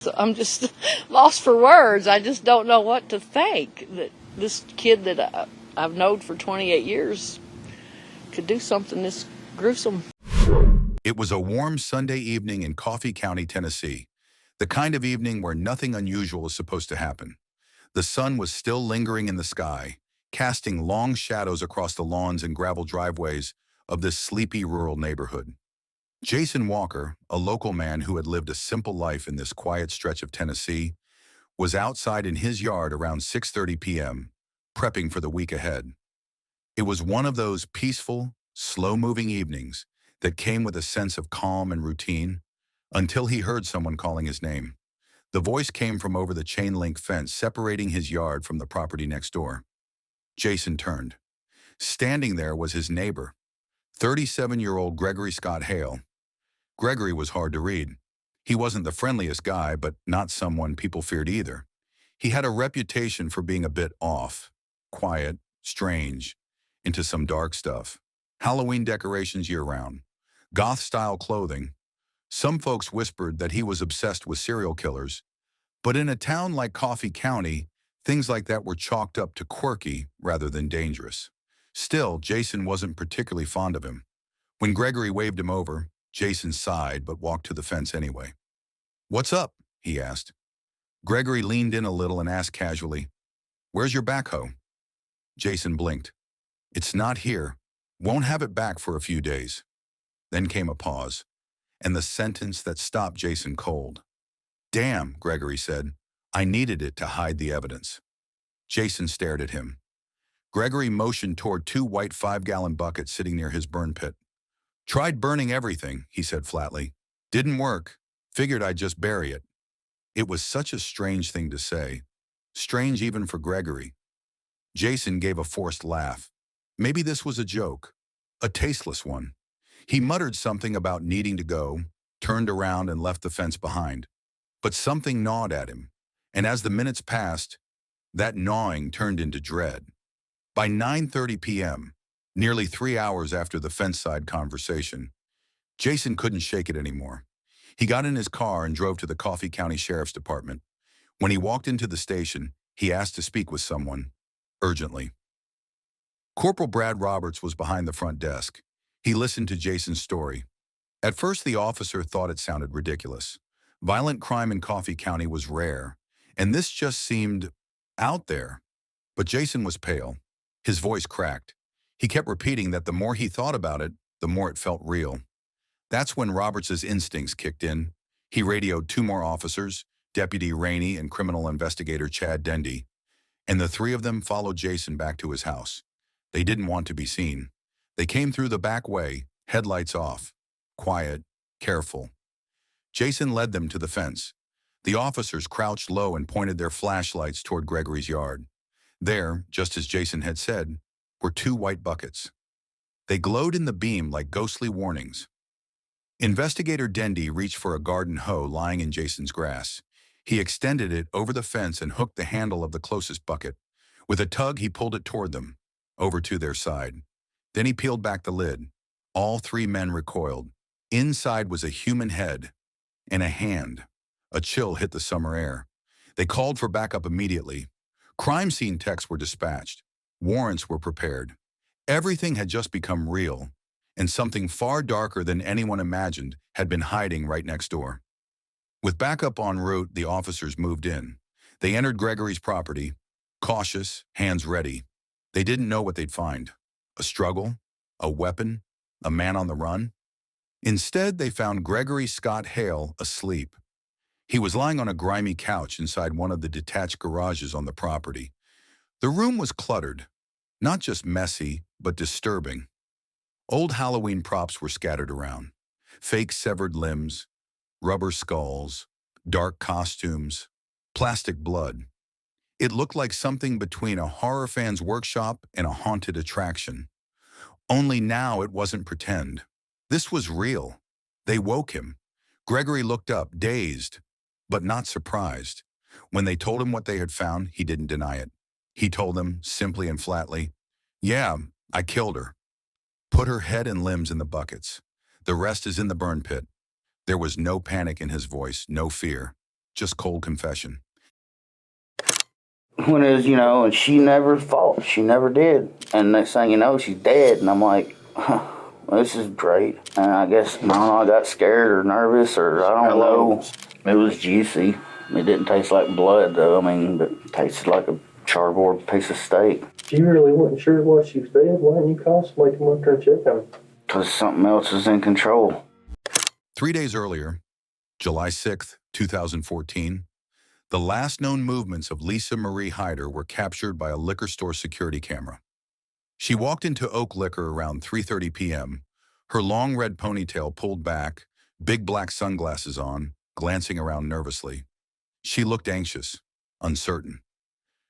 So I'm just lost for words. I just don't know what to think. That this kid that I've known for 28 years could do something this gruesome. It was a warm Sunday evening in Coffee County, Tennessee, the kind of evening where nothing unusual is supposed to happen. The sun was still lingering in the sky, casting long shadows across the lawns and gravel driveways of this sleepy rural neighborhood. Jason Walker, a local man who had lived a simple life in this quiet stretch of Tennessee, was outside in his yard around 6:30 p.m., prepping for the week ahead. It was one of those peaceful, slow-moving evenings that came with a sense of calm and routine until he heard someone calling his name. The voice came from over the chain-link fence separating his yard from the property next door. Jason turned. Standing there was his neighbor, 37-year-old Gregory Scott Hale. Gregory was hard to read. He wasn't the friendliest guy, but not someone people feared either. He had a reputation for being a bit off, quiet, strange, into some dark stuff. Halloween decorations year-round, goth-style clothing. Some folks whispered that he was obsessed with serial killers, but in a town like Coffee County, things like that were chalked up to quirky rather than dangerous. Still, Jason wasn't particularly fond of him. When Gregory waved him over, Jason sighed but walked to the fence anyway. "What's up?" he asked. Gregory leaned in a little and asked casually, "Where's your backhoe?" Jason blinked. "It's not here. Won't have it back for a few days." Then came a pause, and the sentence that stopped Jason cold. "Damn," Gregory said. "I needed it to hide the evidence." Jason stared at him. Gregory motioned toward two white 5-gallon buckets sitting near his burn pit. "Tried burning everything," he said flatly. "Didn't work. Figured I'd just bury it." It was such a strange thing to say. Strange even for Gregory. Jason gave a forced laugh. Maybe this was a joke. A tasteless one. He muttered something about needing to go, turned around and left the fence behind. But something gnawed at him, and as the minutes passed, that gnawing turned into dread. By 9:30 p.m., nearly 3 hours after the fence-side conversation, Jason couldn't shake it anymore. He got in his car and drove to the Coffee County Sheriff's Department. When he walked into the station, he asked to speak with someone, urgently. Corporal Brad Roberts was behind the front desk. He listened to Jason's story. At first, the officer thought it sounded ridiculous. Violent crime in Coffee County was rare, and this just seemed out there. But Jason was pale. His voice cracked. He kept repeating that the more he thought about it, the more it felt real. That's when Roberts' instincts kicked in. He radioed 2 more officers, Deputy Rainey and criminal investigator Chad Dendy, and the 3 of them followed Jason back to his house. They didn't want to be seen. They came through the back way, headlights off, quiet, careful. Jason led them to the fence. The officers crouched low and pointed their flashlights toward Gregory's yard. There, just as Jason had said, were 2 white buckets. They glowed in the beam like ghostly warnings. Investigator Dendy reached for a garden hoe lying in Jason's grass. He extended it over the fence and hooked the handle of the closest bucket. With a tug, he pulled it toward them, over to their side. Then he peeled back the lid. All 3 men recoiled. Inside was a human head and a hand. A chill hit the summer air. They called for backup immediately. Crime scene techs were dispatched. Warrants were prepared. Everything had just become real, and something far darker than anyone imagined had been hiding right next door. With backup en route, the officers moved in. They entered Gregory's property, cautious, hands ready. They didn't know what they'd find. A struggle? A weapon? A man on the run? Instead, they found Gregory Scott Hale asleep. He was lying on a grimy couch inside one of the detached garages on the property. The room was cluttered, not just messy, but disturbing. Old Halloween props were scattered around. Fake severed limbs, rubber skulls, dark costumes, plastic blood. It looked like something between a horror fan's workshop and a haunted attraction. Only now it wasn't pretend. This was real. They woke him. Gregory looked up, dazed, but not surprised. When they told him what they had found, he didn't deny it. He told them, simply and flatly, "Yeah, I killed her. Put her head and limbs in the buckets. The rest is in the burn pit." There was no panic in his voice, no fear. just cold confession. When it was, and she never fought. She never did. And next thing you know, she's dead. And I'm like, huh, well, this is great. And I guess, I don't know, I got scared or nervous or I don't know. It was juicy. It didn't taste like blood, though. I mean, but it tasted like a charbroiled piece of steak. You really wasn't sure why she was dead? Why didn't you call somebody to come up there and check on her? Because something else is in control. 3 days earlier, July 6th, 2014, the last known movements of Lisa Marie Hyder were captured by a liquor store security camera. She walked into Oak Liquor around 3:30 p.m., her long red ponytail pulled back, big black sunglasses on, glancing around nervously. She looked anxious, uncertain.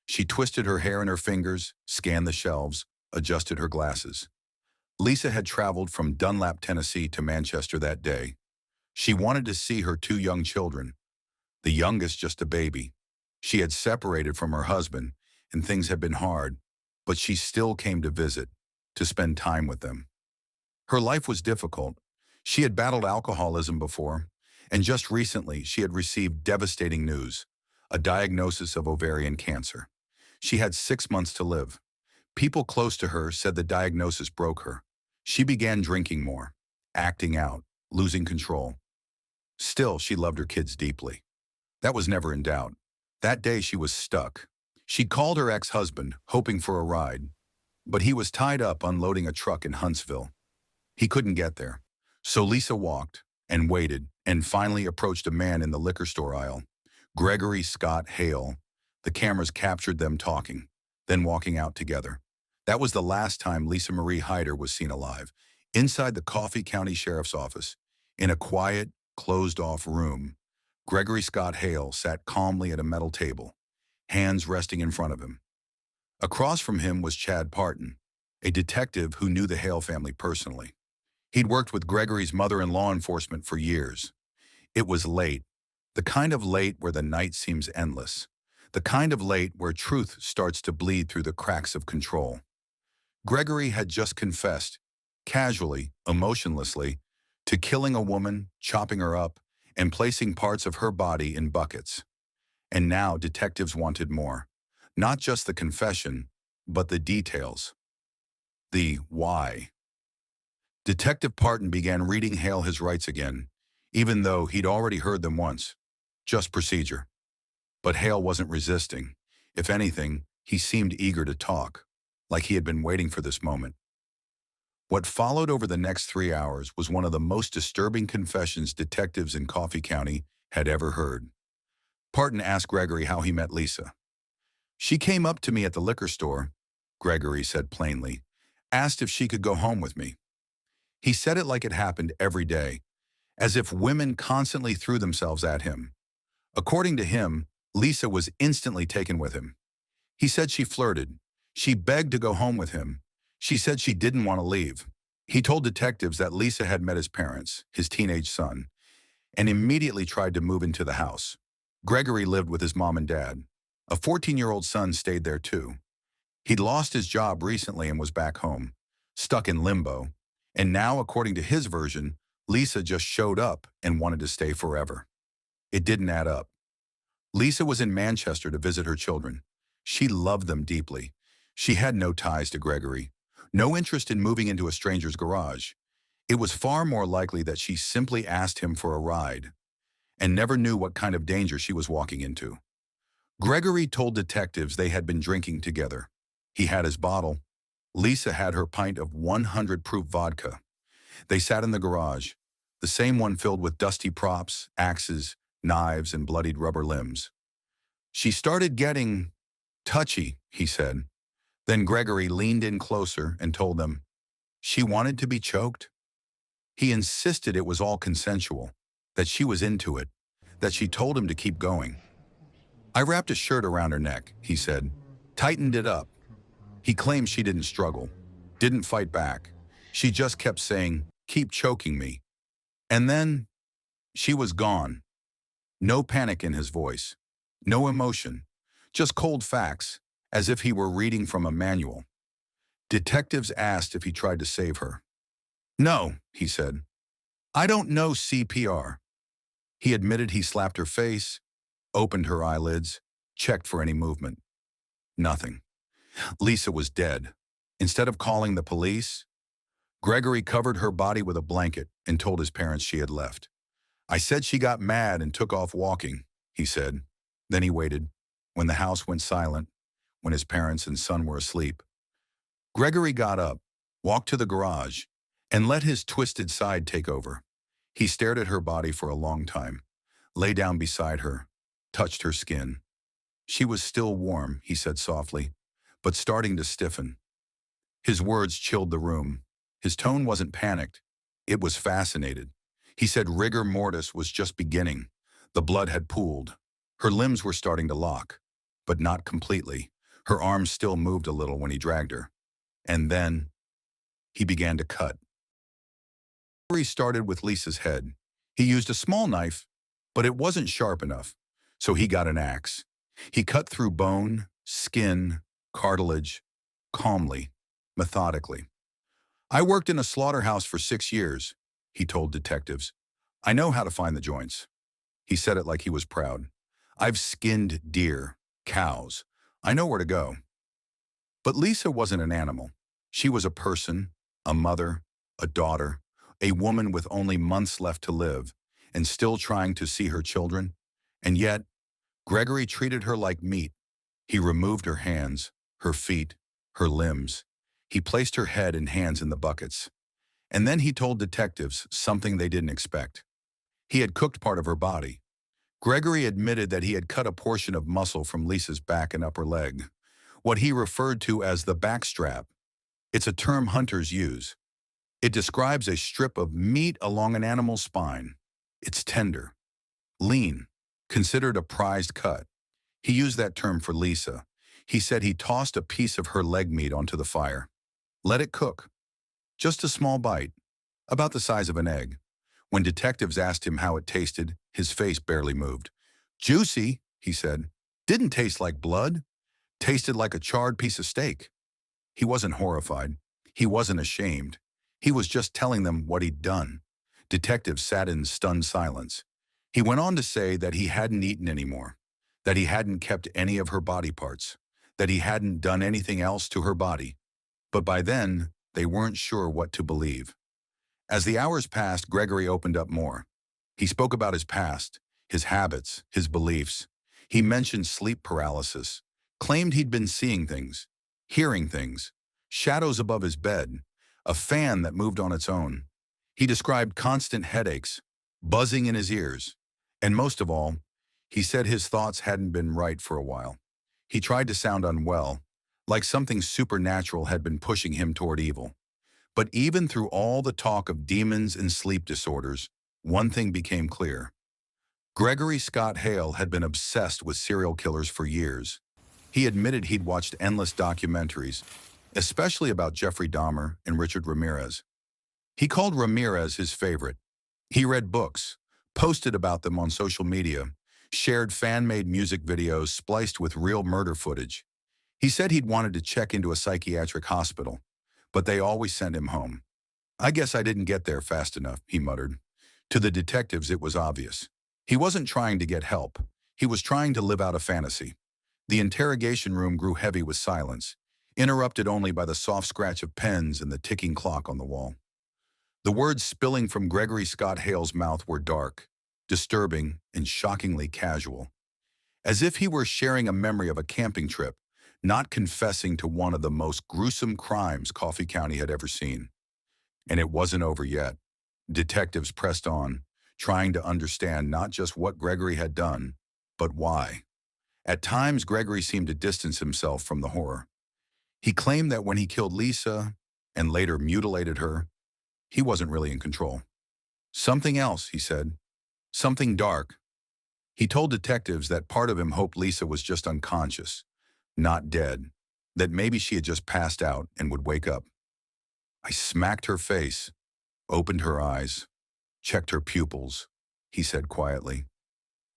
She twisted her hair in her fingers, scanned the shelves, adjusted her glasses. Lisa had traveled from Dunlap, Tennessee to Manchester that day. She wanted to see her 2 young children, the youngest just a baby. She had separated from her husband, and things had been hard, but she still came to visit, to spend time with them. Her life was difficult. She had battled alcoholism before, and just recently she had received devastating news, a diagnosis of ovarian cancer. She had 6 months to live. People close to her said the diagnosis broke her. She began drinking more, acting out, losing control. Still, she loved her kids deeply. That was never in doubt. That day she was stuck. She called her ex-husband, hoping for a ride, but he was tied up unloading a truck in Huntsville. He couldn't get there. So Lisa walked and waited and finally approached a man in the liquor store aisle, Gregory Scott Hale. The cameras captured them talking, then walking out together. That was the last time Lisa Marie Hyder was seen alive, inside the Coffee County Sheriff's Office, in a quiet, closed-off room. Gregory Scott Hale sat calmly at a metal table, hands resting in front of him. Across from him was Chad Parton, a detective who knew the Hale family personally. He'd worked with Gregory's mother in law enforcement for years. It was late, the kind of late where the night seems endless, the kind of late where truth starts to bleed through the cracks of control. Gregory had just confessed, casually, emotionlessly, to killing a woman, chopping her up, and placing parts of her body in buckets. And now detectives wanted more. Not just the confession, but the details. The why. Detective Parton began reading Hale his rights again, even though he'd already heard them once. Just procedure. But Hale wasn't resisting. If anything, he seemed eager to talk, like he had been waiting for this moment. What followed over the next 3 hours was one of the most disturbing confessions detectives in Coffee County had ever heard. Parton asked Gregory how he met Lisa. "She came up to me at the liquor store," Gregory said plainly, "asked if she could go home with me." He said it like it happened every day, as if women constantly threw themselves at him. According to him, Lisa was instantly taken with him. He said she flirted. She begged to go home with him. She said she didn't want to leave. He told detectives that Lisa had met his parents, his teenage son, and immediately tried to move into the house. Gregory lived with his mom and dad. A 14-year-old son stayed there too. He'd lost his job recently and was back home, stuck in limbo. And now, according to his version, Lisa just showed up and wanted to stay forever. It didn't add up. Lisa was in Manchester to visit her children. She loved them deeply. She had no ties to Gregory, no interest in moving into a stranger's garage. It was far more likely that she simply asked him for a ride and never knew what kind of danger she was walking into. Gregory told detectives they had been drinking together. He had his bottle. Lisa had her pint of 100 proof vodka. They sat in the garage, the same one filled with dusty props, axes, knives, and bloodied rubber limbs. "She started getting touchy," he said. Then Gregory leaned in closer and told them, "She wanted to be choked." He insisted it was all consensual, that she was into it, that she told him to keep going. "I wrapped a shirt around her neck," he said, "tightened it up." He claimed she didn't struggle, didn't fight back. She just kept saying, "Keep choking me." And then she was gone. No panic in his voice, no emotion, just cold facts, as if he were reading from a manual. Detectives asked if he tried to save her. "No," he said. "I don't know CPR." He admitted he slapped her face, opened her eyelids, checked for any movement. Nothing. Lisa was dead. Instead of calling the police, Gregory covered her body with a blanket and told his parents she had left. "I said she got mad and took off walking," he said. Then he waited. When the house went silent, when his parents and son were asleep, Gregory got up, walked to the garage, and let his twisted side take over. He stared at her body for a long time, lay down beside her, touched her skin. She was still warm, he said softly, but starting to stiffen. His words chilled the room. His tone wasn't panicked. It was fascinated. He said rigor mortis was just beginning. The blood had pooled. Her limbs were starting to lock, but not completely. Her arms still moved a little when he dragged her. And then he began to cut. He started with Lisa's head. He used a small knife, but it wasn't sharp enough, so he got an axe. He cut through bone, skin, cartilage, calmly, methodically. "I worked in a slaughterhouse for 6 years," he told detectives. "I know how to find the joints." He said it like he was proud. "I've skinned deer, cows. I know where to go." But Lisa wasn't an animal. She was a person, a mother, a daughter, a woman with only months left to live and still trying to see her children. And yet, Gregory treated her like meat. He removed her hands, her feet, her limbs. He placed her head and hands in the buckets. And then he told detectives something they didn't expect. He had cooked part of her body. Gregory admitted that he had cut a portion of muscle from Lisa's back and upper leg, what he referred to as the backstrap. It's a term hunters use. It describes a strip of meat along an animal's spine. It's tender, lean, considered a prized cut. He used that term for Lisa. He said he tossed a piece of her leg meat onto the fire. Let it cook. Just a small bite, about the size of an egg. When detectives asked him how it tasted, his face barely moved. "Juicy," he said. "Didn't taste like blood. Tasted like a charred piece of steak." He wasn't horrified. He wasn't ashamed. He was just telling them what he'd done. Detectives sat in stunned silence. He went on to say that he hadn't eaten anymore, that he hadn't kept any of her body parts, that he hadn't done anything else to her body. But by then, they weren't sure what to believe. As the hours passed, Gregory opened up more. He spoke about his past, his habits, his beliefs. He mentioned sleep paralysis, claimed he'd been seeing things, hearing things, shadows above his bed, a fan that moved on its own. He described constant headaches, buzzing in his ears, and most of all, he said his thoughts hadn't been right for a while. He tried to sound unwell, like something supernatural had been pushing him toward evil. But even through all the talk of demons and sleep disorders, one thing became clear. Gregory Scott Hale had been obsessed with serial killers for years. He admitted he'd watched endless documentaries, especially about Jeffrey Dahmer and Richard Ramirez. He called Ramirez his favorite. He read books, posted about them on social media, shared fan-made music videos spliced with real murder footage. He said he'd wanted to check into a psychiatric hospital, but they always sent him home. "I guess I didn't get there fast enough," he muttered. To the detectives, it was obvious. He wasn't trying to get help. He was trying to live out a fantasy. The interrogation room grew heavy with silence, interrupted only by the soft scratch of pens and the ticking clock on the wall. The words spilling from Gregory Scott Hale's mouth were dark, disturbing, and shockingly casual. As if he were sharing a memory of a camping trip, not confessing to one of the most gruesome crimes Coffee County had ever seen. And it wasn't over yet. Detectives pressed on, trying to understand not just what Gregory had done, but why. At times, Gregory seemed to distance himself from the horror. He claimed that when he killed Lisa, and later mutilated her, he wasn't really in control. "Something else," he said. "Something dark." He told detectives that part of him hoped Lisa was just unconscious, not dead, that maybe she had just passed out and would wake up. "I smacked her face, opened her eyes, checked her pupils," he said quietly.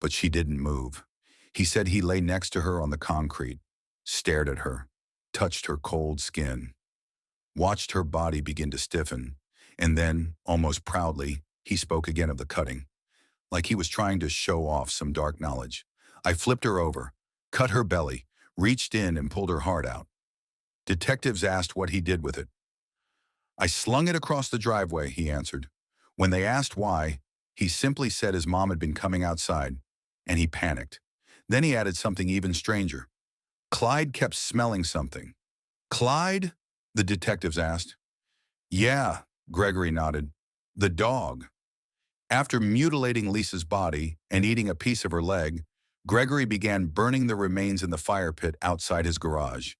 But she didn't move. He said he lay next to her on the concrete, stared at her, touched her cold skin, watched her body begin to stiffen, and then, almost proudly, he spoke again of the cutting, like he was trying to show off some dark knowledge. I flipped her over, cut her belly, reached in and pulled her heart out. Detectives asked what he did with it. I slung it across the driveway, he answered. When they asked why, he simply said his mom had been coming outside, and he panicked. Then he added something even stranger. Clyde kept smelling something. Clyde? The detectives asked. Yeah, Gregory nodded. The dog. After mutilating Lisa's body and eating a piece of her leg, Gregory began burning the remains in the fire pit outside his garage.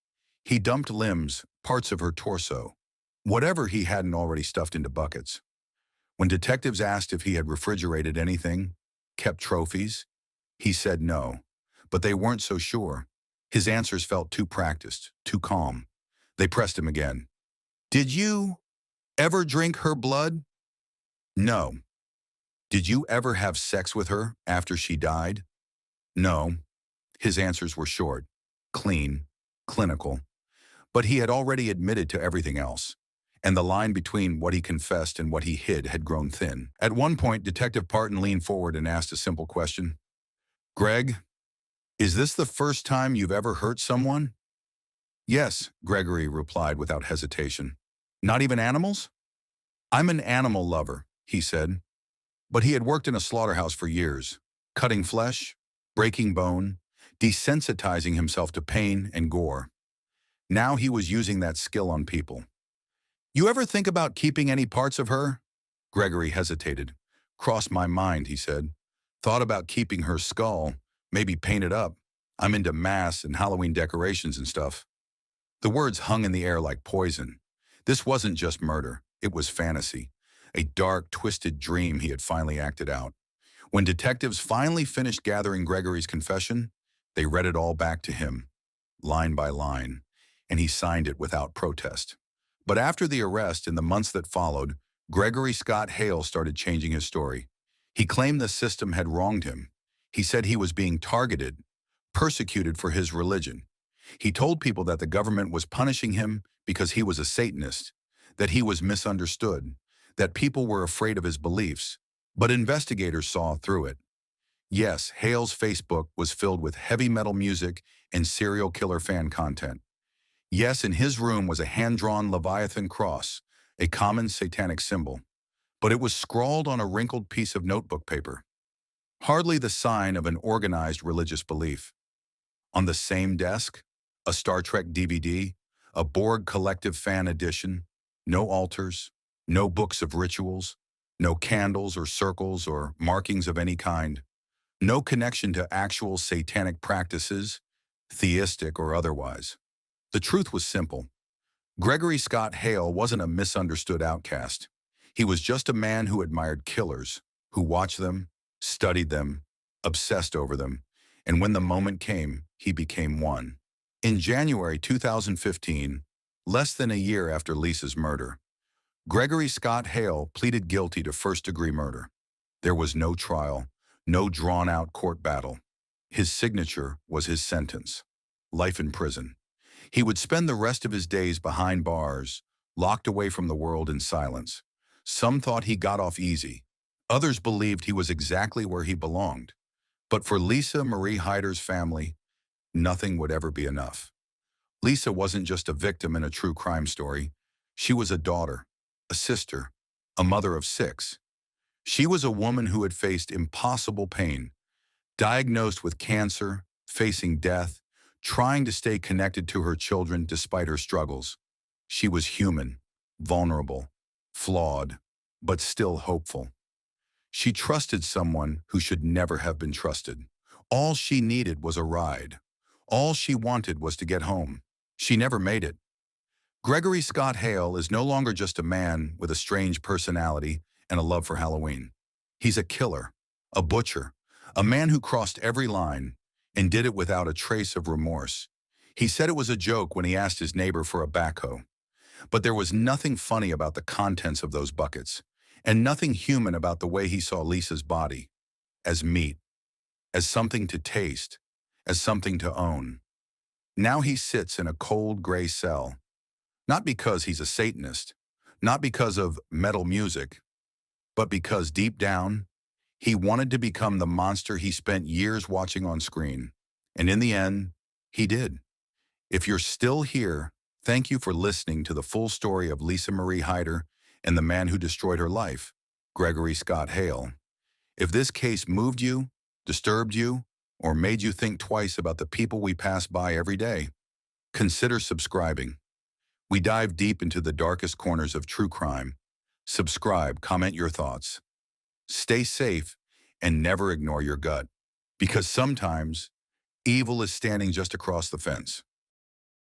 He dumped limbs, parts of her torso, whatever he hadn't already stuffed into buckets. When detectives asked if he had refrigerated anything, kept trophies, he said no, but they weren't so sure. His answers felt too practiced, too calm. They pressed him again. Did you ever drink her blood? No. Did you ever have sex with her after she died? No. His answers were short, clean, clinical. But he had already admitted to everything else, and the line between what he confessed and what he hid had grown thin. At one point, Detective Parton leaned forward and asked a simple question. Greg, is this the first time you've ever hurt someone? Yes, Gregory replied without hesitation. Not even animals? I'm an animal lover, he said. But he had worked in a slaughterhouse for years, cutting flesh, breaking bone, desensitizing himself to pain and gore. Now he was using that skill on people. You ever think about keeping any parts of her? Gregory hesitated. Crossed my mind, he said. Thought about keeping her skull, maybe paint it up. I'm into masks and Halloween decorations and stuff. The words hung in the air like poison. This wasn't just murder, it was fantasy. A dark, twisted dream he had finally acted out. When detectives finally finished gathering Gregory's confession, they read it all back to him, line by line, and he signed it without protest. But after the arrest and the months that followed, Gregory Scott Hale started changing his story. He claimed the system had wronged him. He said he was being targeted, persecuted for his religion. He told people that the government was punishing him because he was a Satanist, that he was misunderstood, that people were afraid of his beliefs, but investigators saw through it. Yes, Hale's Facebook was filled with heavy metal music and serial killer fan content. Yes, in his room was a hand-drawn Leviathan cross, a common satanic symbol, but it was scrawled on a wrinkled piece of notebook paper. Hardly the sign of an organized religious belief. On the same desk, a Star Trek DVD, a Borg Collective fan edition, no altars, no books of rituals, no candles or circles or markings of any kind, no connection to actual satanic practices, theistic or otherwise. The truth was simple. Gregory Scott Hale wasn't a misunderstood outcast. He was just a man who admired killers, who watched them, studied them, obsessed over them, and when the moment came, he became one. In January 2015, less than a year after Lisa's murder, Gregory Scott Hale pleaded guilty to first-degree murder. There was no trial, no drawn-out court battle. His signature was his sentence: life in prison. He would spend the rest of his days behind bars, locked away from the world in silence. Some thought he got off easy. Others believed he was exactly where he belonged. But for Lisa Marie Hyder's family, nothing would ever be enough. Lisa wasn't just a victim in a true crime story. She was a daughter, a sister, a mother of 6. She was a woman who had faced impossible pain, diagnosed with cancer, facing death, trying to stay connected to her children despite her struggles. She was human, vulnerable, flawed, but still hopeful. She trusted someone who should never have been trusted. All she needed was a ride. All she wanted was to get home. She never made it. Gregory Scott Hale is no longer just a man with a strange personality and a love for Halloween. He's a killer, a butcher, a man who crossed every line and did it without a trace of remorse. He said it was a joke when he asked his neighbor for a backhoe. But there was nothing funny about the contents of those buckets, and nothing human about the way he saw Lisa's body, as meat, as something to taste, as something to own. Now he sits in a cold gray cell, not because he's a Satanist, not because of metal music, but because deep down, He wanted to become the monster he spent years watching on screen. And in the end, he did. If you're still here, thank you for listening to the full story of Lisa Marie Hyder and the man who destroyed her life, Gregory Scott Hale. If this case moved you, disturbed you, or made you think twice about the people we pass by every day, consider subscribing. We dive deep into the darkest corners of true crime. Subscribe, comment your thoughts. Stay safe and never ignore your gut, because sometimes evil is standing just across the fence.